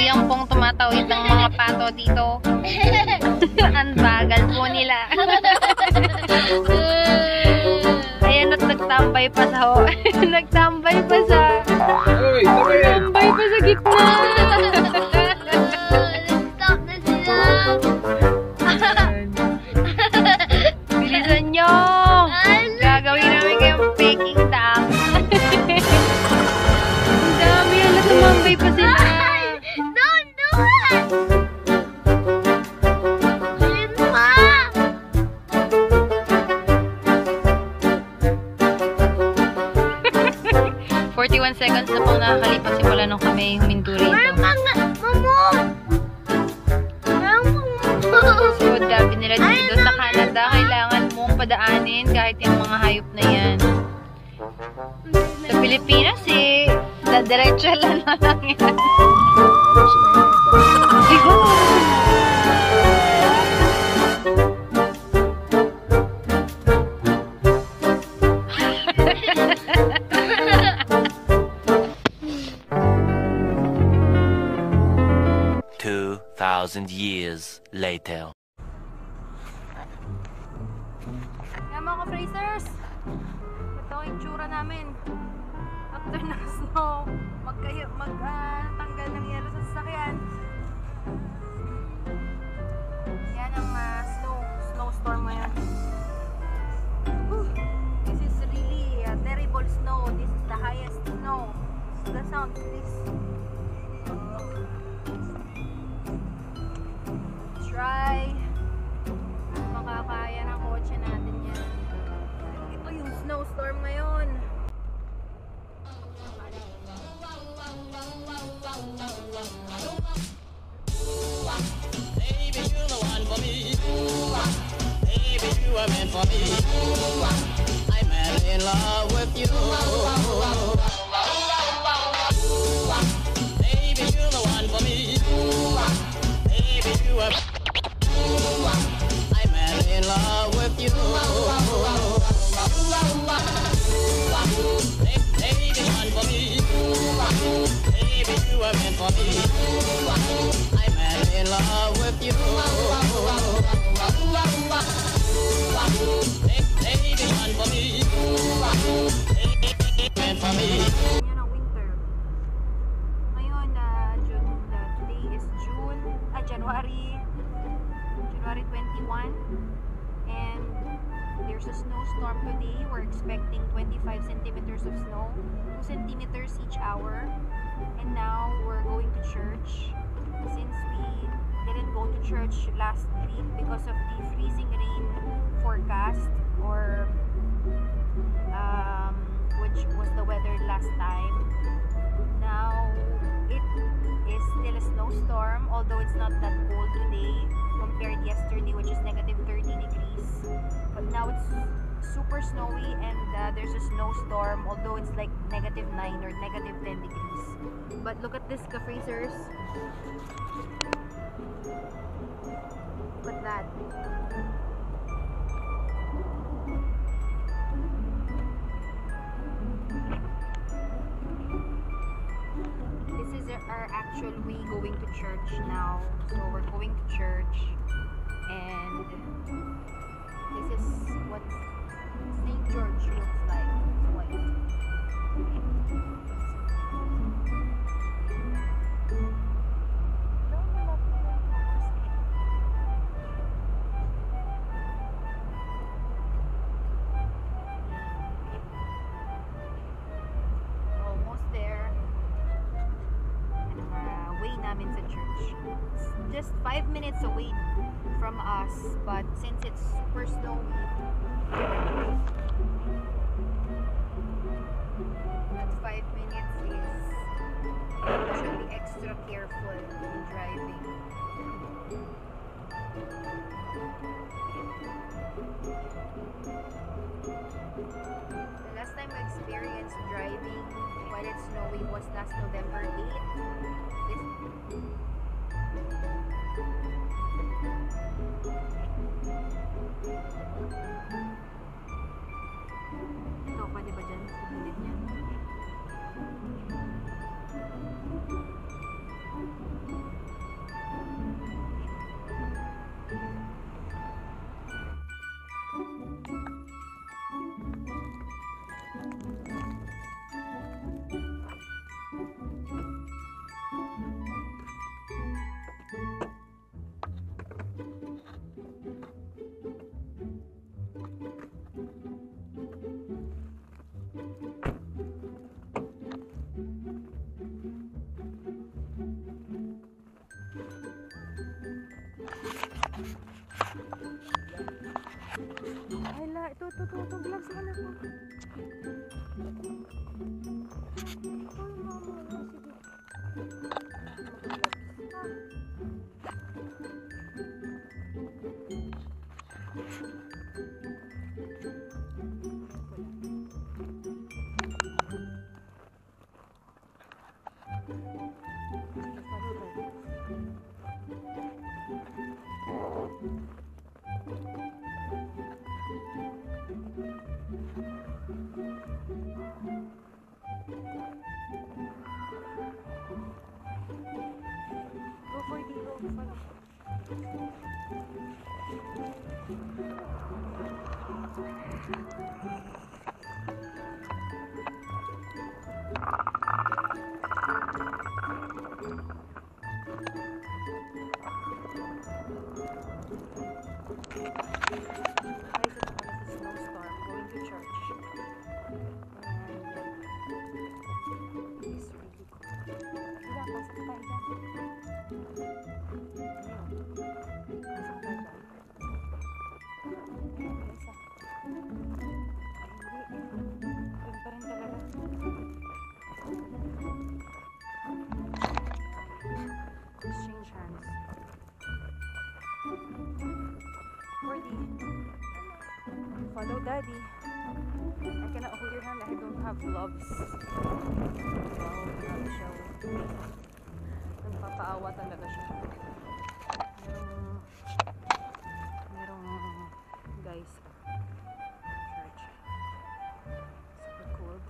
Tuluyang pong tumatawid ng mga pato dito. Ang bagal po nila. Ayan at nagtambay pa sa nagtambay pa sa gitna. Stop na sila. Bilisan nyo. Gagawin namin kayong peking dam. Ang dami. Ala, tumambay pa sila. Don't do it! Ayun pa! 41 seconds na pong nakakalipas simula nung kami huminto rito. So, dabi nila dito sa Canada, kailangan mong padaanin kahit yung mga hayop na yan. Sa Pilipinas, diretso lang yan. Siguro. 2,000 years later. Yan mga Fracers, ito ang itsura namin after ng snow, magtanggal ng yelo sa sasakyan. Yan ang snowstorm ngayon. This is really a terrible snow. This is the highest snow. The sound please. Try makakaya ng kotse natin yan. Ito yung snowstorm ngayon. Baby, you're the one for me. Baby, you are meant for me. I'm madly in love with you. Baby, you're the one for me. Baby, you are. I'm madly in love with you. Baby, one for me. Baby, you are meant for me. I'm madly in love with you. Baby, one for me. Meant for me. Yan ang winter. Ngayon, today is January 21, and there's a snowstorm today. We're expecting 25 centimeters of snow, 2 centimeters each hour, and now we're going to church. Since we didn't go to church last week because of the freezing rain forecast, or which was the weather last time, now it is still a snowstorm, although it's not that cold today compared yesterday, which is negative 30 degrees. But now it's super snowy, and there's a snowstorm, although it's like negative 9 or negative 10 degrees. But look at this, Fracers. Look at that. This is our actual way going to church now. So we're going to church, and this is what St. George looks like. It's white. Almost there. And way namin sa church. It's just 5 minutes away from us, but since it's super snowy, that 5 minutes is usually extra careful in driving. The last time I experienced driving while it's snowing was last November 8th. Ito, pwede ba dyan? Sa gilid niya. ito, gloves ka na po. Ay, mama, sige. Follow daddy. I cannot hold your hand. I don't have gloves. Wow, grabe siya. Nagpapaawa talaga siya. Merong guys church. Super cold.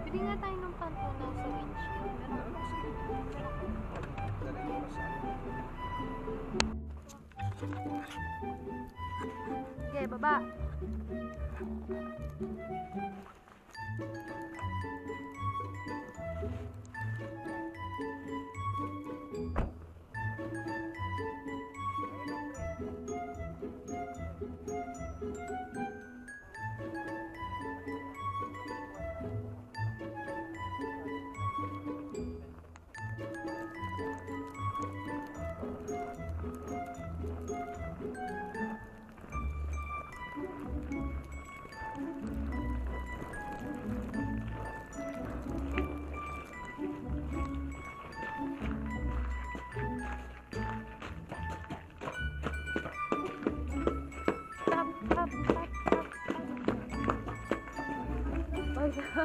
Pili nga tayo ng pantunaw sa windshield. Okay, baba.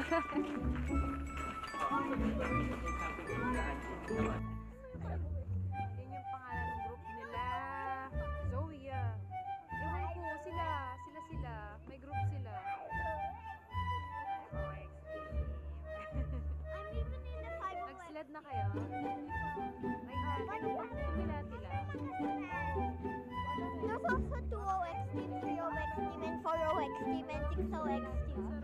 Yan yung pangalan ng group nila. Zoe, ah. Ewan ko, sila. May group sila. I'm even in the 501. Nag-sled na kayo? Ay, tumila sila. There's also 2OX team, 3OX team, and 4OX team, and 6OX team.